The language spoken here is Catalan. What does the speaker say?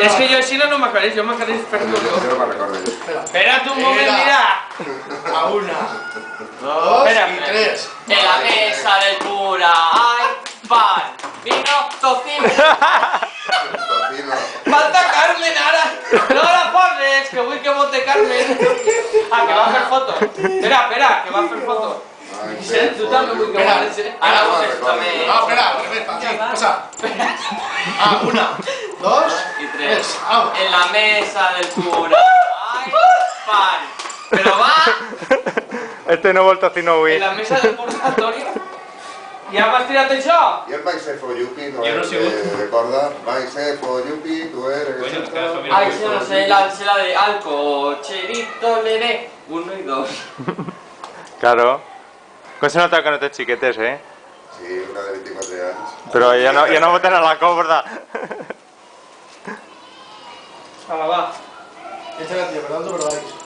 És que jo així no m'aclareix, jo m'aclareix per tu. Jo no me'n recordo. Espera't un moment, mira. A una, dos Espera, y tres. En la mesa del cura hay pan, vino, tocino. Tocino. Falta Carmen ara. No la poses, que vull que vote Carmen. Ah, que va a fer foto. Espera, que va a fer foto. Vicent, tu també vull que votes, eh? Ara votes tu també. No, espera, al revés, aquí, pasa. Ah, una, dos Y y tres. tres. Au. En la mesa del cura hay pan. Pero va Este no vol tocino avui. En la mesa del purgatorio. Ja m'has tirat això? I el Vai ser Follupi no Jo no és he sigut. de corda. Vai ser Follupi, tu eres... Coño, es que ahora son ay, yo no sé, la de al cocherito le dé 1 y 2. Claro. Com se nota que no tens xiquetes, eh? Sí, una de 24 anys. Però ja no voten a la corda. Ala, va. Este gatillo, perdón, pero vais.